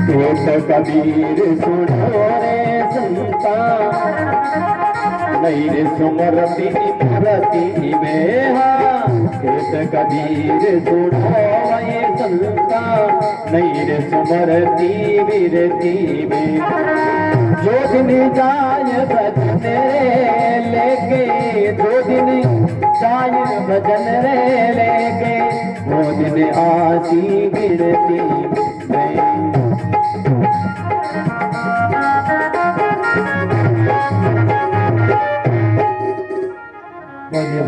खेत कबीर सुनो रे संता नहीं रे सुमरती मरती बेहा खेत कबीर सुनो ये संता नहीं रे सुमरती बिरती में जो दिन जाय भजन रे लेके जो दिन जाय भजन रे लेके वो दिन आसी गिरती में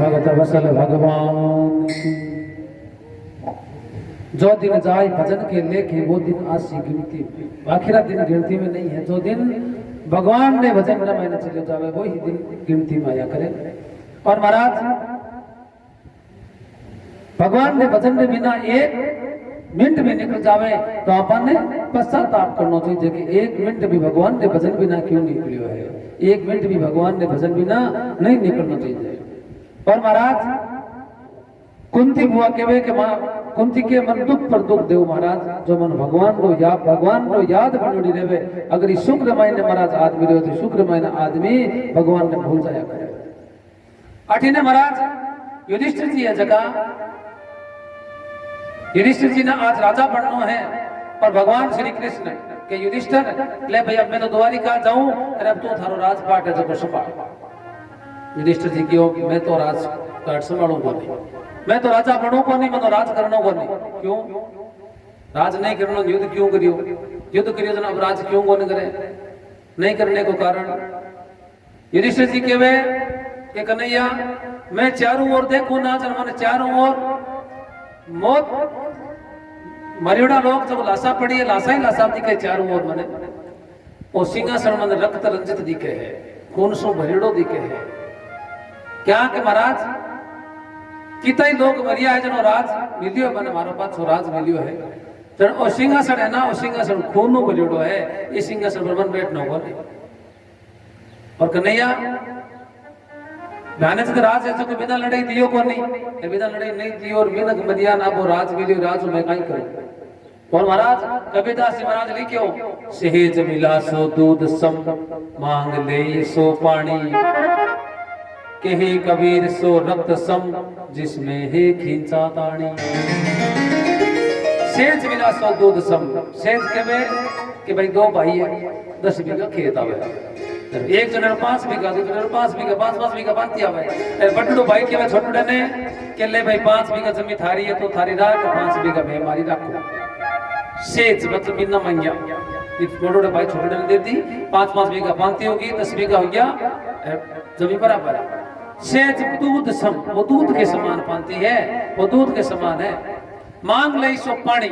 भगत वसल भगवान जो दिन जाए भजन के लेके वो दिन आसी गिनती आखिरा दिन गिनती में नहीं है। जो दिन भगवान ने भजन रामायण चले जावे वही दिन गिनती में आया करे। और महाराज भगवान ने भजन के बिना एक मिनट भी निकल जावे तो अपन ने पश्चाताप करना चाहिए कि एक मिनट भी भगवान ने भजन बिना क्यों निकलियो है, एक मिनट भी भगवान ने भजन बिना नहीं निकलना चाहिए। और महाराज कुंती बुआ केवे के मां कुंती के मन दुख पर दुख देव महाराज जो मन भगवान रो याद बनोड़ी रेवे। अगर इस शुक्र महीने महाराज आदमी रहे तो शुक्र महीना आदमी भगवान ने भूल जाया करे। अठीने महाराज युधिष्ठिर जी है जगह युधिष्ठिर जी ने आज राजा बनना है और भगवान श्री कृष्ण के युधिष्ठिर ले भैया मैं तो द्वारिका जाऊं और अब तो थारो राजपाट है जो संभाल। युधिष्ठिर जी क्यों मैं तो राजपाट संभालूंगा नहीं, मैं तो राजा बनूंगा नहीं, मैं तो राज करना नहीं। क्यों राज नहीं करना, युद्ध क्यों करियो, युद्ध करियो तो अब राज क्यों कौन करे, नहीं करने को कारण युधिष्ठिर जी कहवे कि कन्हैया मैं चारों ओर देखूं ना जब मैंने चारों ओर मौत मरियोड़ा लोग जब लाशा पड़ी है लाशा ही लाशा दिखे चारों ओर मने और सिंहासन मन रक्त रंजित दिखे है, खून सो भरियोड़ो दिखे है। क्या के महाराज कितने लोग मरिया है जनो राज मिलियो मैंने मारो पास राज मिलियो है जन ओ सिंहासन है ना, ओ सिंहासन खून नो भरियोड़ो है, इस सिंहासन पर मन बैठना हो। और कन्हैया ध्यान से राज है जो बिना लड़ाई दियो को नहीं, बिना लड़ाई नहीं दियो और बिना मरिया ना वो राज मिलियो, राज मैं कहीं करूं। और महाराज कबीरदास जी महाराज लिखियो सहेज मिला सो दूध सम मांग ले सो पानी कहे कबीर सो रक्त सम जिसमें है खींचा ताणी। सेज मिला सो दूध सम, सेज के में कि भाई दो भाई है 10 बीघा खेत आवे, एक जन 5 बीघा दूसरे 5 बीघा 5 बीघा बांधी आवे। बटड़ो भाई के छोटड़े ने के ले भाई 5 बीघा जमीन थारी है तो थारी राख, 5 बीघा मैं हमारी राखो। सेज मतलब बिना मांगिया बड़ोड़े भाई छोटे ने दे दी, 5 बीघा बांधी होगी 10 बीघा हो गया जमीन बराबर है। सेज दूध सम, वो दूध के समान पाती है, वो दूध के समान है। मांग ले सो पानी,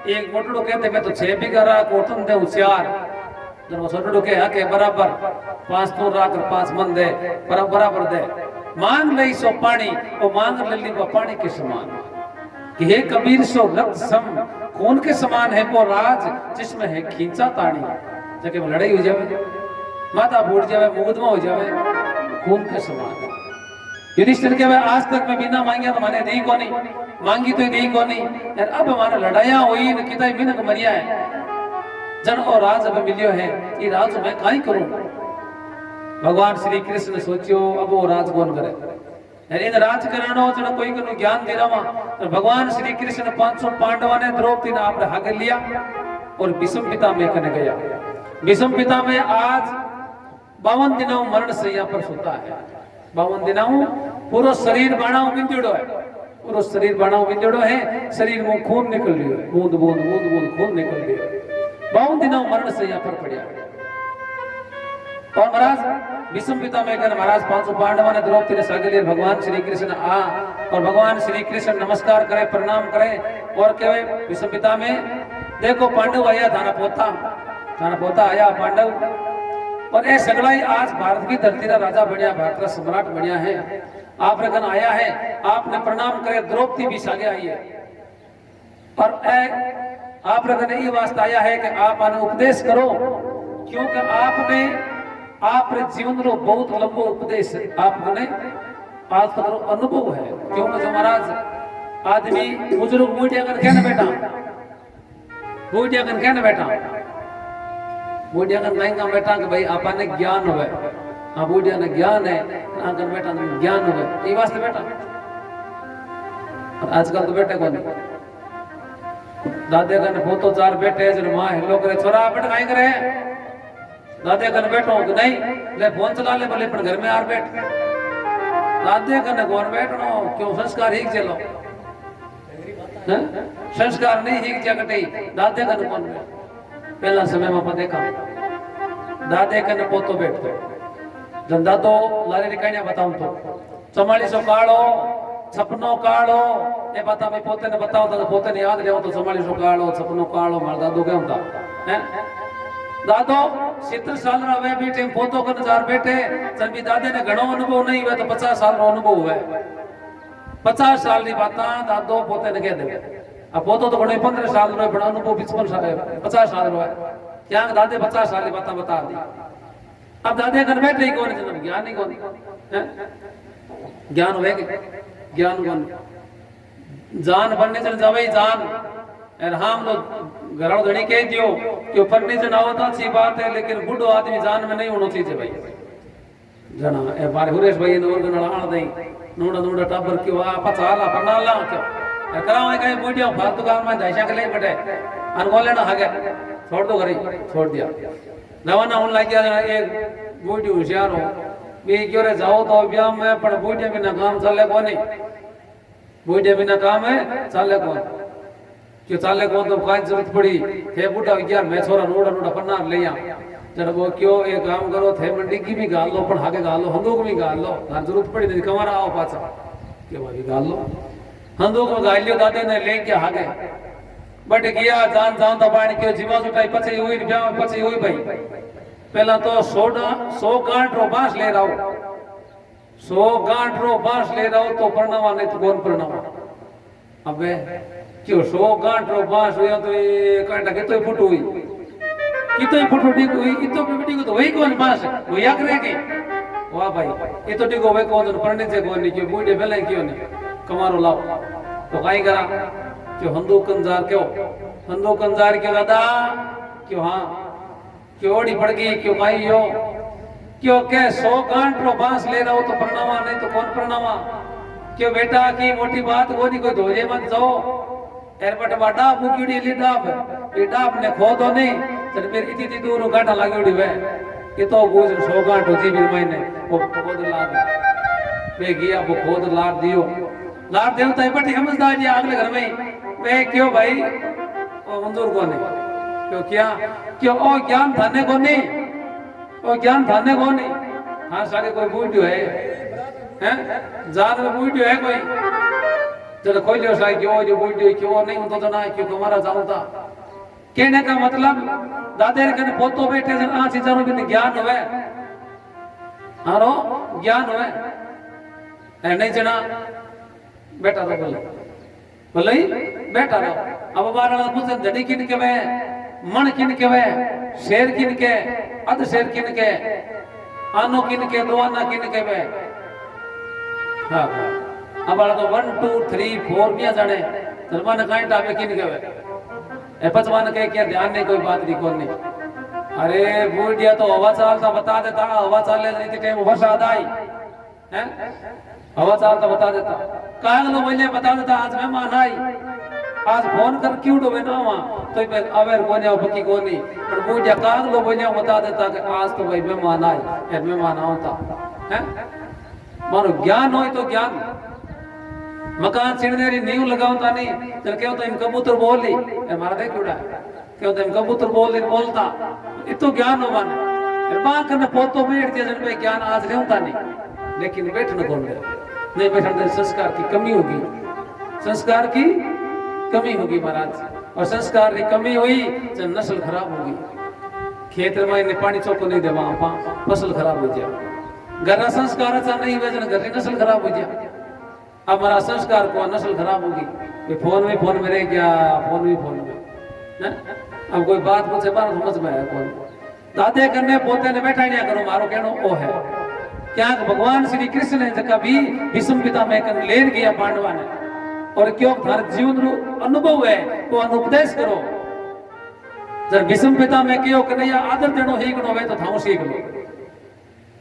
एक मोटड़ो कहते मैं तो 6 बीघा राख ओटन दे 4 जब वो छोटड़ो के हक है बराबर 5 तो राख 5 मन दे बराबर दे। मांग ले सो पानी, वो मांग ले ली वो पानी के समान कि हे कबीर सो रक्त सम, खून के समान है वो राज जिसमें है खींचा ताणी। जब लड़ाई हो जावे माता फूट जावे मुकदमा हो जावे खून के समान है। युधिष्ठिर के आज तक मैं बिना मांगिया तो मैंने दी को नहीं, मांगी तो दी को नहीं, अब हमारा लड़ाइया हुई न कितना मिनक मरिया है जन और राज अब मिलियो है, ये राज मैं काई करूं। भगवान श्री कृष्ण ने सोचियो अब वो राज कौन करे, इन राज करानो जन कोई को ज्ञान दे रहा। तो भगवान श्री कृष्ण ने 500 पांडवा ने द्रौपदी ने आपने हागे लिया और विषम पिता में कने गया। विषम पिता में आज 52 दिनों मरण से यहाँ पर सोता है। 52 दिनों पूरा शरीर बाणाओं बिंदुड़ो है, पूरा शरीर बाणाओं बिंदुड़ो है, शरीर में खून निकल रही है, बूंद बूंद बूंद बूंद खून निकल रही है। 52 दिनों मरण से यहाँ पर पड़ा। और महाराज विषम पिता में कहना महाराज 500 पांडवा ने द्रौपदी ने सागे लिए भगवान श्री कृष्ण आ और भगवान श्री कृष्ण नमस्कार करे प्रणाम करे और कहे विषम पिता में देखो पांडव आया थाना पोता आया पांडव और ये सगड़ा आज भारत की धरती का राजा बढ़िया, भारत का सम्राट बढ़िया है, आप रगन आया है, आपने प्रणाम करे। द्रौपदी भी सागे आई है और आप रगन ये वास्ते आया है कि आप आने उपदेश करो, क्योंकि आपने आपने जीवन रो बहुत लंबो उपदेश आपने आज तक अनुभव है। क्योंकि जो महाराज आदमी बुजुर्ग बूढ़े अगर कहना बेटा बूढ़िया कन कहने बैठा बूढ़िया कन कहीं का बैठा कि भाई आपा ने ज्ञान होवे हाँ बूढ़िया ने ज्ञान है कन बैठा ज्ञान होवे ये वास्ते बैठा आजकल तो बैठे कौन दादे कन फोटो चार बैठे जन मां हेलो करे छोरा बैठ काई करे दादे कन बैठो कि नहीं ले फोन चला ले भले पर घर में आर बैठ दादे कन कौन बैठनो क्यों संस्कार ही चलो हैं संस्कार नहीं ही जगटे दादे कन कौन पहला समय में देखा दादे कन पोतो बैठतो जन दादो लारे रिकाणिया बताऊं तो 4400 काळो सपनो काळो ए बता भाई पोते ने बताओ तो पोते ने याद रहो तो 4400 काळो सपनो काळो मार दादो के होता हैं दादो 70 साल रा वे भी टाइम पोतो कन जार बैठे चल भी दादे ने घणो अनुभव नहीं हुए तो 50 साल रो अनुभव हुए 50 साल री बात दादो पोते ने कह दे अब पोतो तो घणो 15 साल रो बड़ा अनुभव 55 साल 50 साल रो है क्या दादे 50 साल री बात बता दी अब दादे कन बैठे ही कौन जन्म ज्ञान ही कौन हैं ज्ञान होवे ज्ञान कौन जान फर्नीचर जावे जान और हम लोग घरों धनी कह दियो कि फर्नीचर ना होता अच्छी बात है लेकिन बूढ़ो आदमी जान में नहीं होना चाहिए भाई जना ए बारे हुरेश भाई ने और गना आण दई नूड़ा नूड़ा टाबर क्यों आ पचाला पनाला क्यों ए करावे कहीं बूढ़िया फालतू काम में दाइशा के ले बटे अनगोले ना हागे छोड़ दो घरी छोड़ दिया नवाना होने लग गया एक बूढ़ी होशियार हो बे क्यों रे जाओ तो ब्याह में पर बूढ़े बिना काम चले कोनी बूढ़े बिना काम है चले कौन क्यों चले कौन तो काय जरूरत पड़ी थे बूढ़ा यार मैं छोरा नूड़ा नूड़ा पन्ना ले आ जब वो क्यों एक काम करो थे मंडी की भी गाल लो पर हागे गाल लो हंदूक भी गाल लो ना जरूरत पड़ी नहीं कमरा आओ पाछा क्यों भाई गाल लो हंदूक में गाल लियो दादे ने ले के हागे बट गया जान जान तो पानी क्यों जीवा सुटाई पछे हुई ब्याह में पछे हुई भाई पहला तो 100 गांठ रो बांस ले रहा हूं 100 गांठ रो बांस ले रहा हूं तो परनावा नहीं तो कौन परनावा अबे क्यों 100 गांठ रो बांस हुआ तो ये कांटा के तो फुट हुई कितो फुट ठीक हुई इतो भी ठीक तो वही कौन बांस वो याद रहेगी वाह भाई ये तो ठीक होवे कौन परने से कौन नहीं क्यों बूढ़े बेले क्यों नहीं कमारो लाओ तो काई करा क्यों हंदो कंजार क्यों दादा क्यों हां क्यों ओडी पड़ गई क्यों भाई हो क्यों के 100 गांठ रो बांस ले रहा हो तो प्रणामा नहीं तो कौन प्रणामा क्यों बेटा की मोटी बात वो नहीं कोई धोजे मत जाओ एयरबट बाटा मुकीड़ी ली डाब ये डाब ने खो दो नहीं चल मेरी इतनी दूर गांठा लागेड़ी वे ये तो गोज 100 गांठ हो जी भी महीने वो खोद ला मैं गया वो खोद लाद दियो लाद देव तो बड़ी समझदार ये अगले घर में वे क्यों भाई वो मंजूर को नहीं क्यों क्या क्यों ओ ज्ञान थाने को नहीं ओ ज्ञान थाने को नहीं हाँ सारे कोई बूढ़ी है जात में बूढ़ी है कोई चलो खोल लियो साई क्यों जो बूढ़ी क्यों नहीं होता तो ना क्यों तुम्हारा जाऊंगा कहने का मतलब दादे के पोतो बैठे जन आ चीजों के ज्ञान होवे हारो ज्ञान होवे है नहीं जना बेटा तो बोले बैठा रहो अब बार पूछे जड़ी किन के वे मन किन के वे शेर किन के अध शेर किन के आनो किन के दो आना किन के वे हां अब बार तो 1 2 3 4 मिया जाने जरमान कांटा पे किन के वे ए पचवान के क्या ध्यान नहीं कोई बात नहीं कोई नहीं अरे बूढ़िया तो हवा चालता बता देता हवा चाले नहीं टाइम बरसात आई हैं हवा चालता बता देता कागलो बोले बता देता आज मेहमान आई आज फोन कर क्यों डोबे ना वहां तो मैं अवेर कोने और पक्की कोनी पर बूढ़िया कागलो बोले बता देता कि आज तो भाई मेहमान आई यार मेहमान आवता हैं मानो ज्ञान हो तो ज्ञान मकान छिड़ने री नींव लगावता नहीं चल क्यों तो इन कबूतर बोल ली मारा देख उड़ा क्यों तो इन कबूतर बोल ली बोलता इतो ज्ञान हो माने बां करने पोतो बैठ दिया जन पे ज्ञान आज रहता नहीं लेकिन बैठने कौन गया नहीं बैठने संस्कार की कमी होगी संस्कार की कमी होगी महाराज और संस्कार की कमी हुई तो नस्ल खराब होगी खेत में इन्हें पानी चौको नहीं दे वहां फसल खराब हो जाए घर संस्कार अच्छा नहीं हुए घर की नस्ल खराब हो जाए अब हमारा संस्कार को नस्ल खराब होगी फोन में रह गया फोन में अब कोई बात मुझसे बात समझ में आया कौन दादे करने पोते ने बैठा नहीं करो मारो कहनो ओ है क्या भगवान श्री कृष्ण ने जका भी भीष्म पिता में कर लेन गया पांडवा ने और क्यों थार जीवन रो अनुभव है तो अनुपदेश करो जब विषम पिता में कहो कन्हैया आदर देनो ही गणो वे तो थाऊ सीख लो।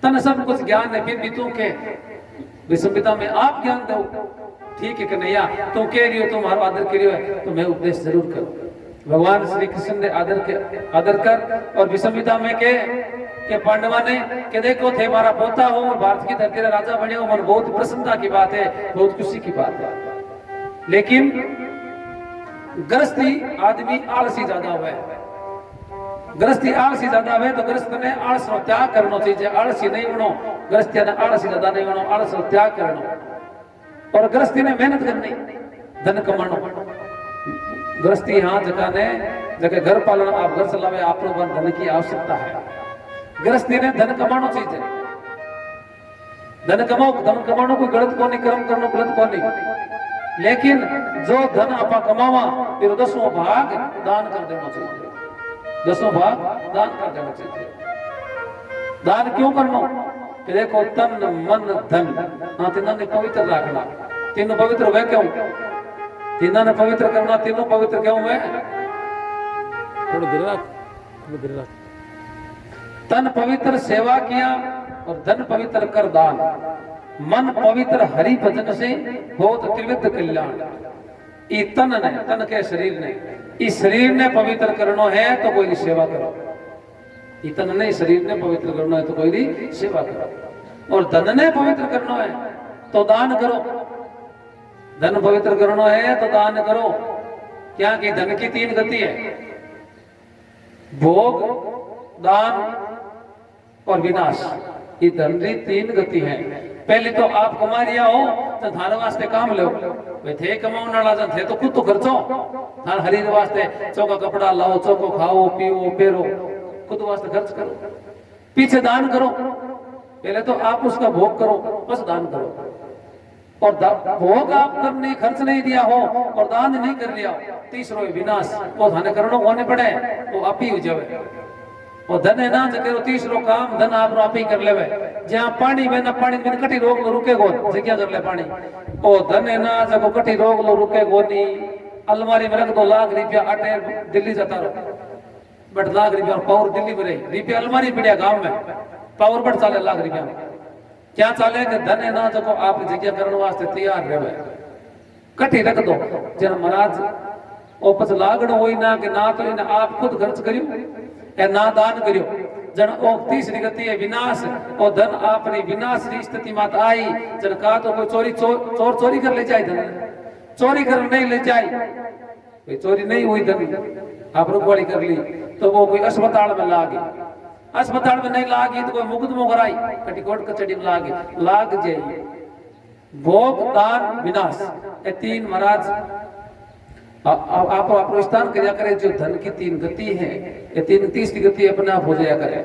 तन सब कुछ ज्ञान है फिर भी तू के विषम पिता में आप ज्ञान दो। ठीक है कन्हैया तुम कह रही हो तुम्हारा आदर कर रही हो तो मैं उपदेश जरूर करूँ। भगवान श्री कृष्ण ने आदर कर और विषम पिता में के पांडवा ने कि देखो थे हमारा पोता हो और भारत की धरती का राजा बने हो, मन बहुत प्रसन्नता की बात है, बहुत खुशी की बात है। लेकिन गृहस्थी आदमी आलसी ज्यादा हुआ है, गृहस्थी आलसी ज्यादा हुए तो गृहस्थ ने आलस नो त्याग करना चाहिए। आलसी नहीं बनो, गृहस्थी ने आलसी ज्यादा नहीं बनो, आलस नो त्याग करना। और गृहस्थी ने मेहनत करनी, धन कमानो। गृहस्थी हाँ जगह ने जगह घर पालन आप घर चलावे आप धन की आवश्यकता है। गृहस्थी ने धन कमानो चाहिए, धन कमानो कोई गलत को नहीं, कर्म करनो गलत को नहीं। लेकिन जो धन आपा कमावा फिर 10वां भाग दान कर देना चाहिए, 10वां भाग दान कर देना चाहिए। दान क्यों करना कि देखो तन मन धन हाँ तीनों ने पवित्र रखना। तीनों पवित्र हुए क्यों? तीनों ने पवित्र करना, तीनों पवित्र क्यों हुए? तन पवित्र सेवा किया और धन पवित्र कर दान, मन पवित्र हरि भजन से बहुत त्रिविध कल्याण। ई तन ने, तन के शरीर ने, इस शरीर ने पवित्र करना है तो कोई सेवा करो। ई तन ने शरीर ने पवित्र करना है तो कोई सेवा करो। और धन ने पवित्र करना है तो दान करो। धन पवित्र करना है तो दान करो। क्या कि धन की 3 गति है, भोग, दान और विनाश। ये धन की 3 गति है। पहले तो आप कमा लिया हो तो थाने वास्ते काम लो, वे थे कमाने वाला जन थे तो खुद तो खर्चो। थान हरीर वास्ते चौका कपड़ा लाओ, चौको खाओ पियो फेरो, खुद वास्ते खर्च करो। पीछे दान करो, पहले तो आप उसका भोग करो बस दान करो। और भोग आप करने खर्च नहीं दिया हो और दान नहीं कर लिया, तीसरो विनाश वो थाने करनो होने पड़े वो आप ही हो जावे। और धन है ना जके तीसरो काम धन आप ही कर लेवे। जहां पानी में ना पानी में कटी रोक लो रुके गो जगह कर ले पानी। ओ धन है ना जको कटी रोक लो रुके गो नी। अलमारी में रख दो लाख रुपया आटे दिल्ली जाता रहो बट लाख रुपया पावर दिल्ली में रही रुपया अलमारी पड़िया गांव में पावर बट चाले लाख रुपया क्या चाले कि धन है ना जको आप जगह करने वास्ते तैयार रहे कटी रख दो। जन महाराज ओ पछ लागण होई ना कि ना तो इन आप खुद खर्च करियो ए ना दान करियो। जन ओ तीसरी गति है विनाश। ओ धन आपने विनाश की स्थिति मात आई जन का तो कोई चोरी कर ले जाए, धन चोरी कर नहीं ले जाए, कोई चोरी नहीं हुई धन आप रुकवाड़ी कर ली तो वो कोई अस्पताल में लागी, अस्पताल में नहीं लागी तो कोई मुकदमो कराई कटिकोट कचहरी में लाग जाए। भोग, दान, विनाश ये 3 महाराज आप स्थान किया करे। जो धन की 3 गति है ये 3 गति अपने आप हो जाया करे।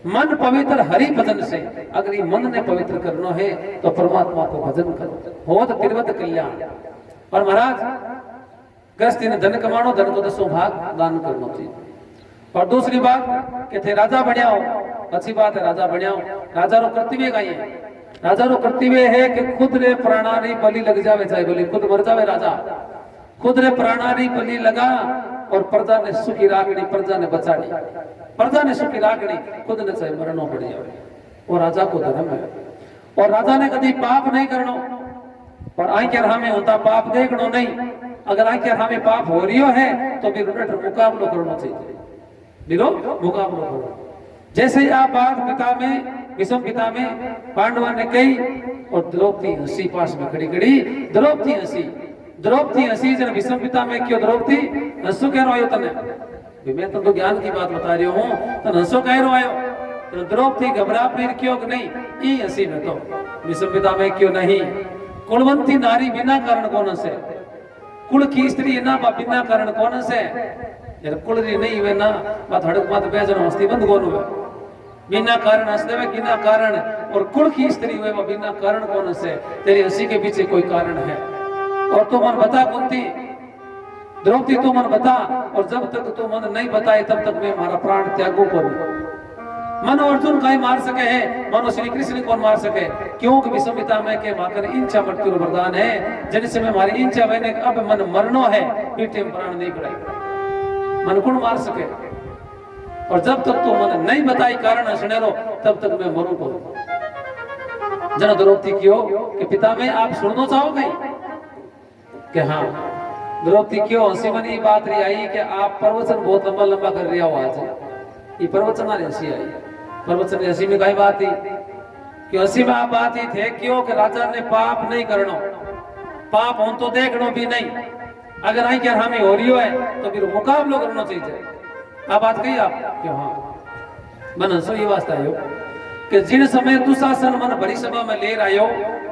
मन पवित्र हरि भजन से, अगर ये मन ने पवित्र करना है तो परमात्मा को भजन करो, हो तो त्रिविध कल्याण। और महाराज गृहस्थी ने धन कमानो, धन को 10वां भाग दान करना चाहिए। और दूसरी बात कि थे राजा बढ़िया हो, अच्छी बात है राजा बढ़िया हो। राजा रो कर्तव्य का है, राजा रो कर्तव्य है कि खुद रे प्राणारी बलि लग जावे, चाहे बलि खुद मर जावे राजा, खुद रे प्राणारी बलि लगा और प्रजा ने सुखी राखनी, प्रजा ने बचानी, प्रजा ने सुखी राखनी, खुद ने चाहे मरनो पड़ जावे। वो राजा को धर्म है। और राजा ने कभी पाप नहीं करनो और आंखें हमें होता पाप देखनो नहीं। अगर आंखें हमें पाप हो रही है तो फिर मुकाबलो करना चाहिए, बिलो मुकाबलो करो। जैसे आप बात पिता में विषम पिता में पांडवा ने कही और द्रौपदी हंसी पास में खड़ी खड़ी, द्रौपदी हंसी जन विषम पिता में क्यों द्रौपदी हंसो कह रहा हो तने, मैं तो ज्ञान की बात बता रही हूँ तो हंसो कह रहा हो तो द्रौपदी घबरा फिर क्यों नहीं, ई हंसी में तो विषम पिता में क्यों नहीं। कुलवंती नारी बिना कारण कौन से, कुल की स्त्री ना बिना कारण कौन से, कुल नहीं हुए ना बात हड़क मत बेजन हस्ती बंद कौन हुए, बिना कारण हंसते हुए बिना कारण। और कुल की स्त्री हुए वह बिना कारण कौन से, तेरी हंसी के पीछे कोई कारण है। और तू मन बता कुंती, द्रौपदी तू मन बता, और जब तक तू मन नहीं बताए तब तक मैं हमारा प्राण त्यागो को। मनो अर्जुन का ही मार सके है, मनो श्री कृष्ण कौन मार सके, क्योंकि विषम पिता में के माकर इंचा मृत्यु वरदान है। जिनसे में हमारी इंचा मैंने अब मन मरनो है, पीठे में प्राण नहीं पड़ाई, मन कौन मार सके। और जब तक तू मन नहीं बताई कारण हसनेरो तब तक मैं मरूं को जन द्रौपदी क्यों कि पिता में आप सुनना चाहोगे कि हाँ द्रौपदी क्यों हंसी मनी बात रही आई कि आप प्रवचन बहुत लंबा लंबा कर रहा हो आज ये प्रवचन वाली हंसी आई प्रवचन की हंसी में कई बात थी कि हंसी में आप बात ही थे क्यों कि राजा ने पाप नहीं करना पाप हो तो देखना भी नहीं अगर आई क्या हमें हो रही है तो फिर मुकाबला करना चाहिए आप बात कही आप क्यों हाँ मन हंसो ये वास्ता है कि जिन समय दुशासन मन भरी सभा में ले आयो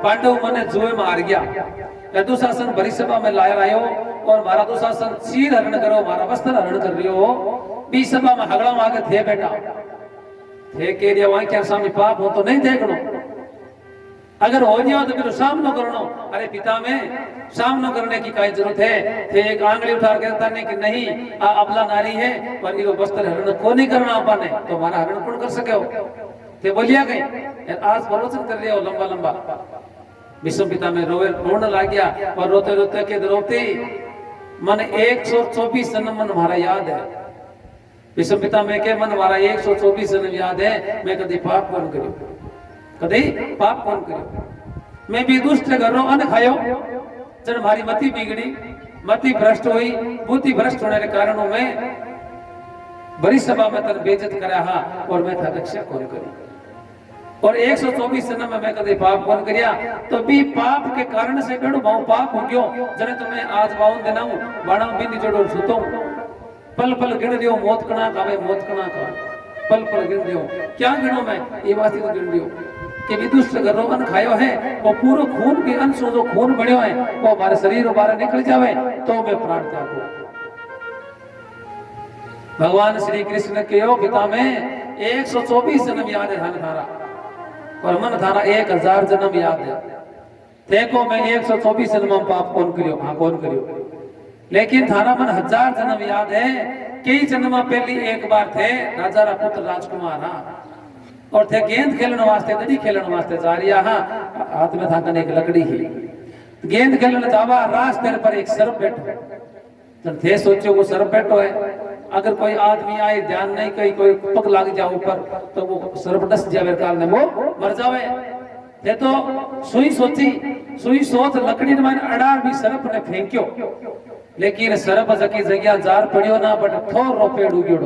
पांडव मने जुए में हार गया दुशासन भरी सभा में लाया आयो और मारा दुशासन चीर हरण करो मारा वस्त्र हरण कर रही हो बीच सभा में हगड़ा आगे थे बेटा थे के लिए वहां क्या सामने पाप हो तो नहीं देखनो अगर हो गया तो फिर सामना करना अरे पिता में सामना करने की क्या जरूरत है थे एक आंगली उठा के कहता नहीं कि नहीं अबला नारी है पर ये वस्त्र हरण को नहीं करना अपन है तो हमारा हरण कौन कर सके हो थे बोलिया गई आज प्रवचन कर रहे हो लंबा लंबा विषम पिता में रोने लग गया और रोते रोते के रोते मन 124 जन्म मन हमारा याद है विषम पिता में के मन हमारा 124 जन्म याद है मैं कभी पाप कौन करूं कभी पाप कौन करूं मैं भी दुष्ट घरों अन्न खायो जब हमारी मति बिगड़ी मति भ्रष्ट हुई बुद्धि भ्रष्ट होने के कारणों में बड़ी सभा में तन बेइज्जत करा हा और मैं था रक्षा कौन करी और 124 जन्म में मैं कभी पाप कौन करिया तो भी पाप के कारण से बेड़ो भाव पाप हो गयो जने तुम्हें आज बावन देना हूं बाणा बिंदी जोड़ो सुतो पल पल गिन दियो मौत कणा खावे मौत कणा खा पल पल गिन दियो क्या गिनो मैं ये बात तो गिन दियो कि विदुष्ट घरों अन्न खायो है वो पूरा खून भी अंश जो खून बणियो है वो हमारे शरीर बाहर निकल जावे तो मैं प्राण त्यागो भगवान श्री कृष्ण के यो पिता में 124 जन्म याद है धन धारा और मन धारा 1000 जन्म याद है देखो मैं 124 जन्म पाप कौन करियो हाँ कौन करियो लेकिन थारा मन 1000 जन्म याद है कई जन्म पहले एक बार थे राजा रा पुत्र राजकुमार और थे गेंद खेलने वास्ते दड़ी खेलने वास्ते जा रही हाथ में था कने एक लकड़ी ही गेंद खेलने जावा रास्ते पर एक सर्प बैठो जब थे सोचो वो सर्प बैठो है अगर कोई आदमी आए ध्यान नहीं कहीं कोई पग लग जाए ऊपर तो वो सर्प डस जावे काल में वो मर जावे ये तो सुई सोच लकड़ी में अड़ार भी सर्प ने फेंक्यो लेकिन सर्प जकी जगह जार पड़ियो ना बट थोर रो पेड़ उगियो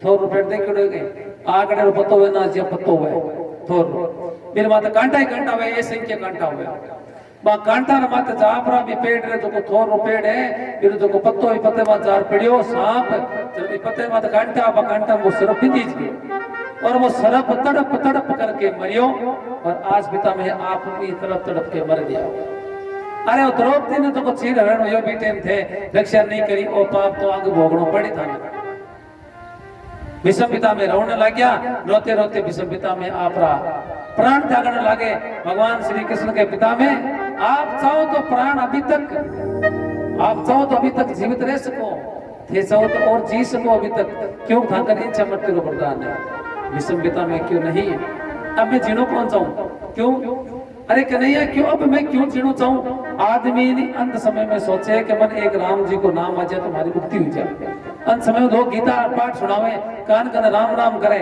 थोर रो पेड़ देखियो गए आगड़े रो पत्तो है ना जे पत्तो है थोर मेरे माता कांटा ही कांटा हुए ये संख्या कांटा हुए बा कांटा रे माते जापरा भी पेड़ रे जो थोर रो पेड़ है फिर जो पत्तो ही पत्ते में जार पड़ियो सांप जब पत्ते में कांटा बा कांटा वो सर्प बिंदीज गयो और वो सर्प तड़प तड़प करके मरियो और आज पिता में आप भी तड़प तड़प के मर गया अरे वो द्रौपदी ने तो चीर हरण यो भी टाइम थे रक्षा नहीं करी ओ पाप तो आगे भोगनो पड़ी था विषम पिता में रोने लग गया रोते रोते विषम पिता में आप प्राण त्यागने लगे भगवान श्री कृष्ण के पिता में आप चाहो तो प्राण अभी तक आप चाहो तो अभी तक जीवित रह सको थे चाहो तो और जी सको अभी तक क्यों थाकर इन चमत्कार को प्रदान है विषम पिता में क्यों नहीं अब मैं जीनो कौन चाहूं क्यों अरे कन्हैया क्यों अब मैं क्यों जीनो चाहूं आदमी अंत समय में सोचे कि मन एक राम जी को नाम आ जाए तो हमारी मुक्ति हो जाए अंत समय में लोग गीता पाठ सुनावे कान कन राम राम करे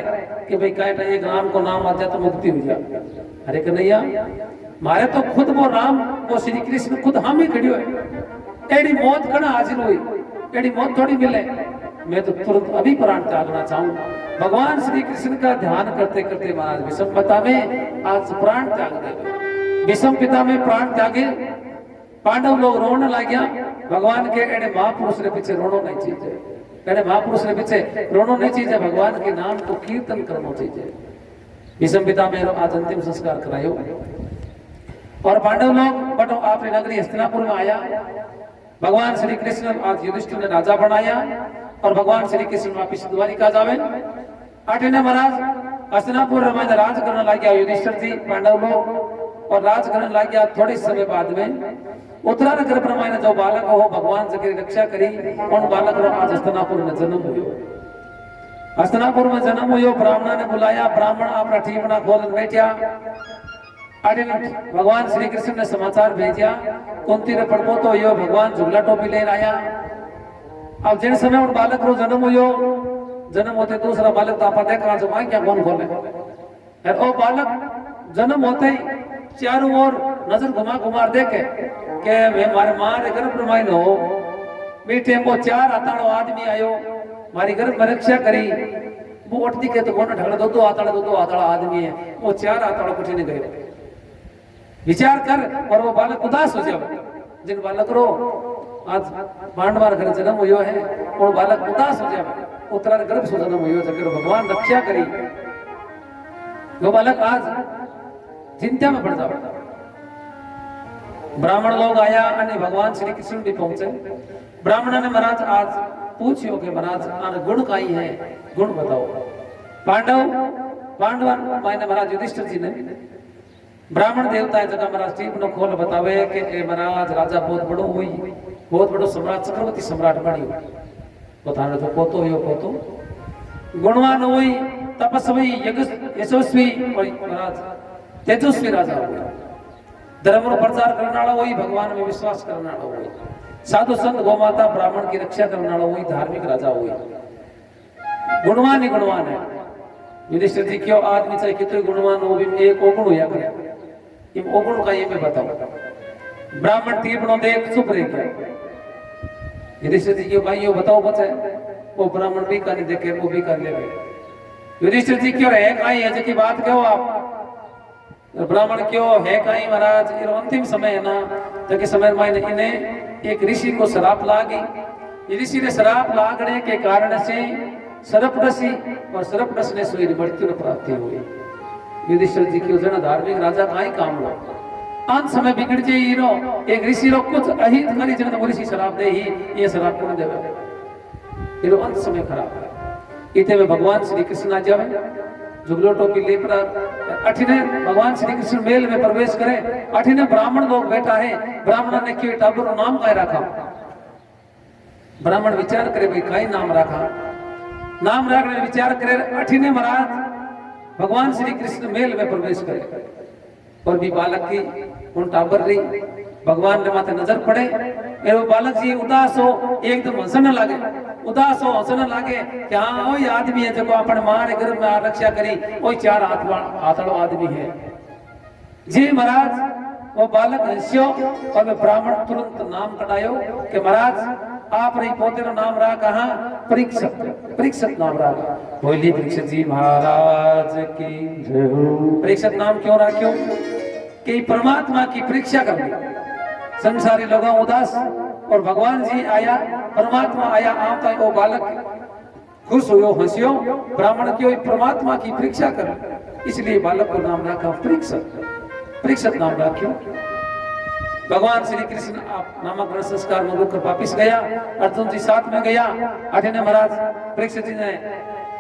कि भाई कहता एक राम को नाम आ जाए तो मुक्ति हो जाए अरे कन्हैया मारे तो खुद वो राम वो श्री कृष्ण खुद हम ही खड़ी हुए एडी मौत कना हाजिर हुई एडी मौत थोड़ी मिले मैं तो तुरंत अभी प्राण त्यागना चाहूंगा भगवान श्री कृष्ण का ध्यान करते करते महाराज विषम पिता में आज प्राण त्याग दे विषम पिता में प्राण त्यागे पांडव लोग रोने लग गया भगवान के एडे महापुरुष के पीछे रोनो नहीं चाहिए एडे महापुरुष के पीछे रोनो नहीं चाहिए भगवान के नाम को कीर्तन करना चाहिए विषम पिता में आज अंतिम संस्कार करायो और पांडव लोग बटो आपने नगरी हस्तिनापुर में आया भगवान श्री कृष्ण आज युधिष्ठिर ने राजा बनाया और भगवान श्री कृष्ण वापिस द्वारिका जावे आठे ने महाराज हस्तिनापुर में राज करने लग गया युधिष्ठिर जी पांडव लोग और राज करने लग गया थोड़े समय बाद में उत्तरा नगर ब्रह्मा ने जो बालक हो भगवान जी की रक्षा करी उन बालक रो आज हस्तिनापुर में जन्म हुयो हस्तिनापुर में जन्म हुयो ब्राह्मण ने बुलाया ब्राह्मण अपना ठीपना खोल बैठा भगवान श्री कृष्ण ने समाचार भेजा कुंती रे पड़पो तो यो भगवान झुगला टोपी लेन आया अब जिन समय उन बालक रो जन्म हुयो जन्म होते दूसरा बालक तो आप देखा जो क्या कौन खोले और वो बालक जन्म होते ही चारों ओर नजर घुमा घुमा देखे के मैं मारे मारे गर्भ रमाइन हो मीठे वो चार आताड़ो आदमी आयो मारी गर्भ में रक्षा करी वो उठती के तो कौन ढगड़ा दो आताड़ा आदमी है वो चार आताड़ो कुछ नहीं गए विचार कर और वो बालक उदास हो जाए जिन बालक रो आज पांडवार घर जन्म हुयो है वो बालक उदास हो जाए उत्तरा गर्भ से जन्म हुयो जगह भगवान रक्षा करी वो बालक आज चिंता में पड़ जाए ब्राह्मण लोग आया अन्य भगवान श्री कृष्ण भी पहुंचे ब्राह्मण ने महाराज आज पूछियो कि महाराज आने गुण काई है गुण बताओ पांडव मायने महाराज युधिष्ठिर जी ने ब्राह्मण देवता है जगह महाराज ठीक नो खोल बतावे कि ए महाराज राजा बहुत बड़ो सम्राट चक्रवर्ती सम्राट बनी बताने तो पोतो यो पोतो गुणवान हुई तपस्वी यशस्वी और महाराज तेजस्वी राजा हुआ धर्म रो प्रचार करने वाला हुई भगवान में विश्वास करने वाला हुई साधु संत गोमाता ब्राह्मण की रक्षा करने वाला हुई धार्मिक राजा हुई गुणवान ही गुणवान है युधिष्ठिर जी क्यों आदमी चाहे कितने गुणवान हो भी एक ओगुण होया करे इन ओगुण का ये मैं बताऊं ब्राह्मण तीर्णों देख चुप रह गया युधिष्ठिर जी क्यों भाई बताओ बचे वो ब्राह्मण भी कर देखे वो भी कर ले युधिष्ठिर जी क्यों है कहीं है की बात क्यों आप ब्राह्मण क्यों है कहीं महाराज ये अंतिम समय है ना जबकि समय में इन्हें एक ऋषि को शराप लागी ऋषि ने शराप लागने के कारण से सर्पदसी और सर्पदस ने सोई मृत्यु प्राप्ति हुई युधिष्ठिर जी क्यों जना धार्मिक राजा कहीं काम लो अंत समय बिगड़ जाए हीरो एक ऋषि रो कुछ अहित करी जन ऋषि शराप दे ही ये शराप कौन देवे ये अंत समय खराब है इते में भगवान श्री कृष्ण आ जावे जुगलो टोपी लेपरा अठिने भगवान श्री कृष्ण मेल में प्रवेश करे अठिने ब्राह्मण लोग बैठा है ब्राह्मण ने क्यों टाबर नाम काय रखा ब्राह्मण विचार करे भाई काई नाम रखा नाम रखने विचार करे अठिने महाराज भगवान श्री कृष्ण मेल में प्रवेश करे और भी बालक की उन टाबर रही भगवान ने माथे नजर पड़े वो बालक जी उदास हो एकदम हंसने लगे उदास हो हंसने लगे कि हाँ वही आदमी है जो अपने मां ने गर्भ में रक्षा करी वही चार हाथड़ो आदमी है जी महाराज वो बालक हंस्यो और वे ब्राह्मण तुरंत नाम कटायो कि महाराज आप रही पोते रो नाम रहा कहा परीक्षित नाम रहा बोली परीक्षित जी महाराज की जय हो परीक्षित नाम क्यों रखियो कि परमात्मा की परीक्षा करनी संसारी लोगों उदास और भगवान जी आया परमात्मा आया आप तो वो बालक खुश हुयो हंसियो ब्राह्मण क्यों परमात्मा की परीक्षा कर इसलिए बालक को नाम रखा परीक्षित नाम रखियो भगवान श्री कृष्ण आप नामकरण संस्कार में रुक कर वापिस गया अर्जुन जी साथ में गया अठने महाराज परीक्षित जी ने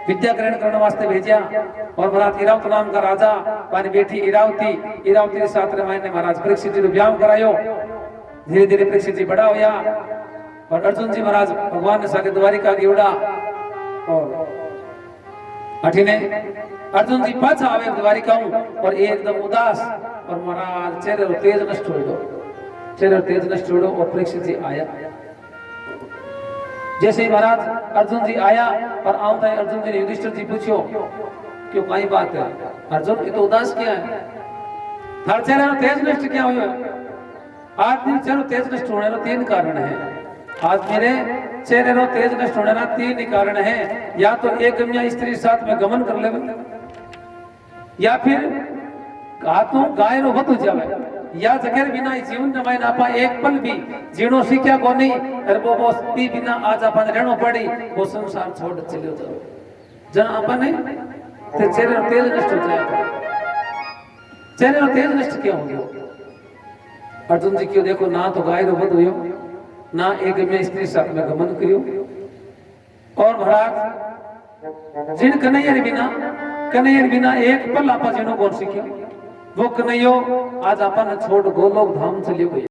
विद्या ग्रहण करने वास्ते भेजा और महाराज इरावत नाम का राजा मानी बेटी इरावती के साथ ने महाराज परीक्षित जी विवाह करायो धीरे धीरे परीक्षित जी बड़ा होया और अर्जुन जी महाराज भगवान ने सागे द्वारिका उड़ा और अठिने अर्जुन जी पाछा आवे द्वारिका और एकदम उदास और महाराज चेहरे तेज नष्ट हो गयो और परीक्षित जी आया जैसे ही महाराज अर्जुन जी आया और आवता है अर्जुन जी ने युधिष्ठिर जी पूछो क्यों कई बात है अर्जुन ये तो उदास क्या है थार चेहरे तेज नष्ट क्या हुआ आदमी चलो तेज नष्ट होने रो तीन कारण है आज मेरे चेहरे रो तेज नष्ट होने रा तीन ही कारण है या तो एक कन्या स्त्री साथ में गमन कर ले या फिर हाथों गाय रो बत हो जावे या जगह बिना जीवन में मायना आपा एक पल भी जीणो सीख्या को नहीं अरे वो भी बिना आज अपन रहनो पड़ी वो संसार छोड़ चले जाओ जहां अपन ते चेहरे रो तेज नष्ट हो जाए चेहरे रो तेज नष्ट क्यों हो गयो अर्जुन जी क्यों देखो ना तो गाय रो बद हुयो ना एक में स्त्री साथ में गमन करियो और महाराज जिन कन्हैया बिना एक पल आपा जीनो कौन सीखियो वो कन्हैयो आज अपन छोड़ गोलोक धाम चलियो गयो।